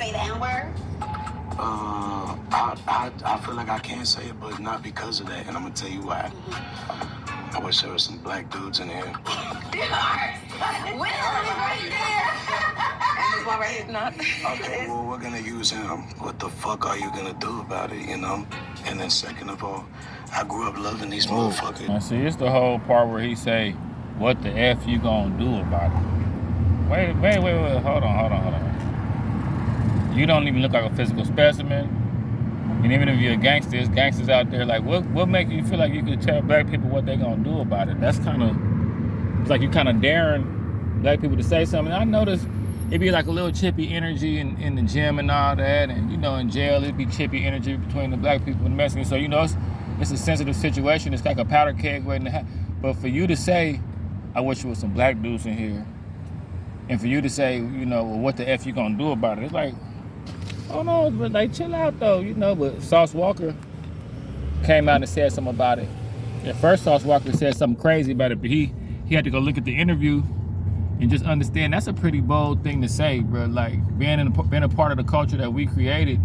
say the N-word? I feel like I can say it, but not because of that, and I'm gonna tell you why. I wish there were some black dudes in here. There are. Right there. And this one right here is not. Okay, well, we're gonna use him. What the fuck are you gonna do about it, you know? And then second of all, I grew up loving these motherfuckers. Now see, it's the whole part where he say, what the F you gonna do about it? Wait, hold on. You don't even look like a physical specimen. And even if you're a gangster, there's gangsters out there. Like, what make you feel like you could tell black people what they gonna do about it? That's kind of, it's like you kind of daring black people to say something. I noticed it'd be like a little chippy energy in the gym and all that. And, you know, in jail, it'd be chippy energy between the black people and the Mexicans. So, you know, it's a sensitive situation. It's like a powder keg waiting to happen. But for you to say, I wish there was some black dudes in here, and for you to say, you know, well, what the F you gonna do about it? It's like, oh no, but like chill out though, you know. But Sauce Walka came out and said something about it. At first, Sauce Walka said something crazy about it, but he had to go look at the interview and just understand that's a pretty bold thing to say, bro. Like being a part of the culture that we created,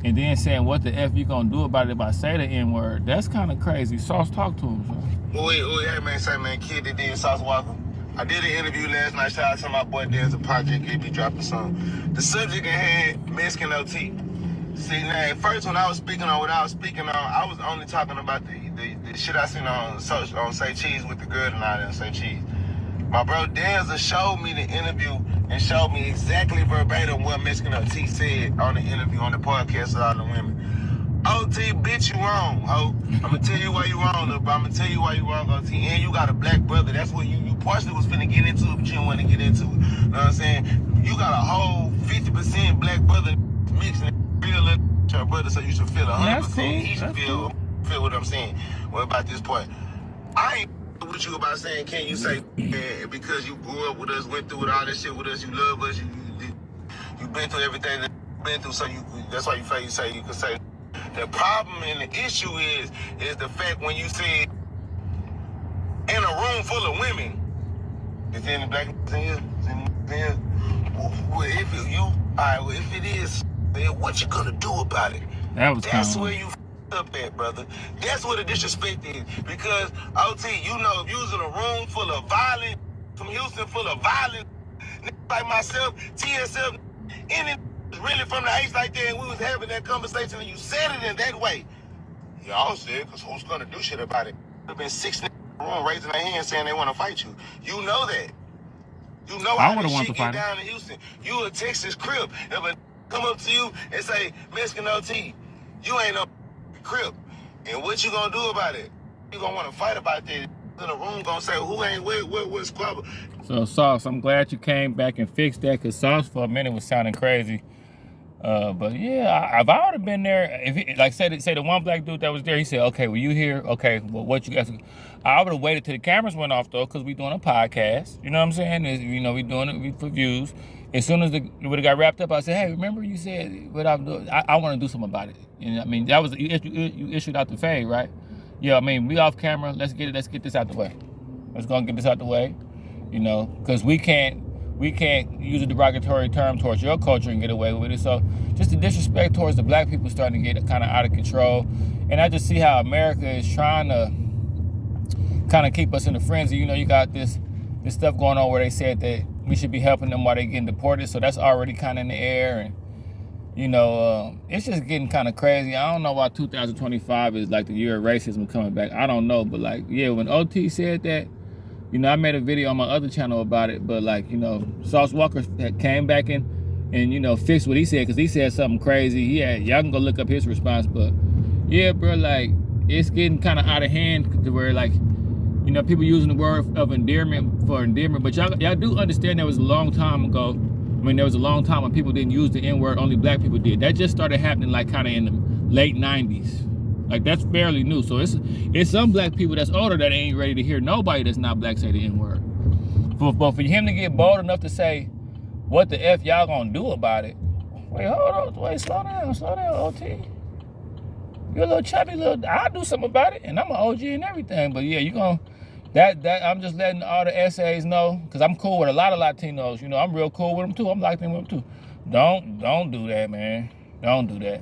and then saying what the F you gonna do about it if I say the N-word. That's kind of crazy. Sauce, talk to him, bro. Wait, hey man, say man, kid that did Sauce Walka. I did an interview last night. Shout out to my boy Dan's a project. He be dropping some. The subject at hand, Mexican OT. See, now, at first when I was speaking on what I was speaking on, I was only talking about the shit I seen on Say Cheese with the girl and all that, Say Cheese. My bro Danza showed me the interview and showed me exactly verbatim what Mexican OT said on the interview on the podcast with all the women. OT, bitch, you wrong, ho. I'm gonna tell you why you wrong, but I'm gonna tell you why you wrong, OT. And you got a black brother. That's what you partially was finna get into it, but you didn't want to get into it. You know what I'm saying? You got a whole 50% black brother mixed in real little brother, so you should feel 100%. Cool. He should feel what I'm saying. What about this point? I ain't with you about saying, can you say, man, because you grew up with us, went through all this shit with us, you love us, you been through everything that you've been through, so that's why you feel you say you can say. The problem and the issue is the fact when you say in a room full of women, is there any black in here? Well, if it is, what you gonna do about it? That's where you up at, brother. That's where the disrespect is. Because OT, you know, if you was in a room full of violent, from Houston full of violent, like myself, TSF, any really from the H like that, and we was having that conversation, and you said it in that way. Y'all said, because who's gonna do shit about it? There have been 6 in the room raising their hands saying they want to fight you. You know that. You know how this shit get down in Houston. You a Texas Crip. If a come up to you and say, Mexican OT, you ain't no Crip. And what you gonna do about it? You gonna want to fight about that. In the room gonna say, who ain't what squabble? So Sauce, I'm glad you came back and fixed that, because Sauce for a minute was sounding crazy. But yeah, if I would have been there, if he, like say the one black dude that was there, he said, okay, well you here? Okay, well what you guys? I would have waited till the cameras went off though, because we doing a podcast. You know what I'm saying? You know, we doing it for views. As soon as it would have got wrapped up, I said, hey, remember you said what I'm doing? I want to do something about it. And I mean, that was you issued out the fade, right? Yeah, I mean, we off camera. Let's get this out the way. Let's go and get this out the way. You know, because we can't use a derogatory term towards your culture and get away with it. So just the disrespect towards the black people starting to get kind of out of control. And I just see how America is trying to kind of keep us in a frenzy. You know, you got this stuff going on where they said that we should be helping them while they're getting deported. So that's already kind of in the air. And, you know, it's just getting kind of crazy. I don't know why 2025 is like the year of racism coming back. I don't know. But like, yeah, when OT said that, you know, I made a video on my other channel about it, but like, you know, Sauce Walka came back and you know, fixed what he said, because he said something crazy. Y'all can go look up his response, but yeah, bro, like, it's getting kind of out of hand to where, like, you know, people using the word of endearment for endearment, but y'all do understand there was a long time ago. I mean, there was a long time when people didn't use the N-word, only black people did. That just started happening like kind of in the late 90s. Like, that's fairly new. So it's some black people that's older that ain't ready to hear nobody that's not black say the N-word. But for him to get bold enough to say, what the F y'all gonna do about it? Wait, hold on. Wait, slow down, OT. You're a little chubby I'll do something about it, and I'm an OG and everything. But yeah, you gonna, that I'm just letting all the essays know, because I'm cool with a lot of Latinos. You know, I'm real cool with them too. I'm locked in with them too. Don't do that, man. Don't do that.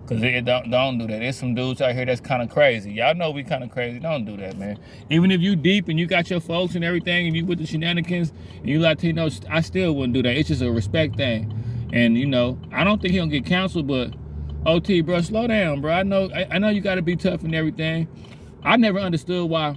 Cause don't do that. There's some dudes out here that's kind of crazy. Y'all know we kind of crazy. Don't do that, man. Even if you deep and you got your folks and everything, and you with the shenanigans and you Latinos, I still wouldn't do that. It's just a respect thing. And you know, I don't think he'll get canceled, but OT, bro, slow down, bro. I know you got to be tough and everything. I never understood why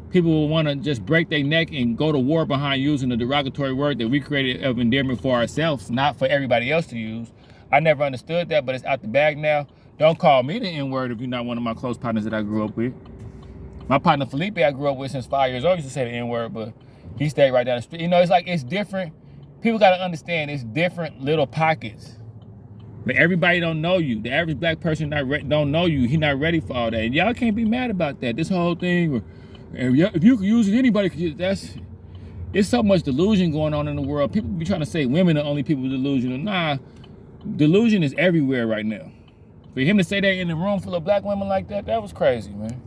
people will want to just break their neck and go to war behind using a derogatory word that we created of endearment for ourselves, not for everybody else to use. I never understood that, but it's out the bag now. Don't call me the N-word if you're not one of my close partners that I grew up with. My partner Felipe, I grew up with since 5 years old, used to say the N-word, but he stayed right down the street. You know, it's like, it's different. People got to understand it's different little pockets. But everybody don't know you. The average black person don't know you. He not ready for all that. And y'all can't be mad about that. This whole thing, if you can use it, anybody can use it. It's so much delusion going on in the world. People be trying to say women are only people with delusion. Nah, delusion is everywhere right now. For him to say that in a room full of black women like that, that was crazy, man.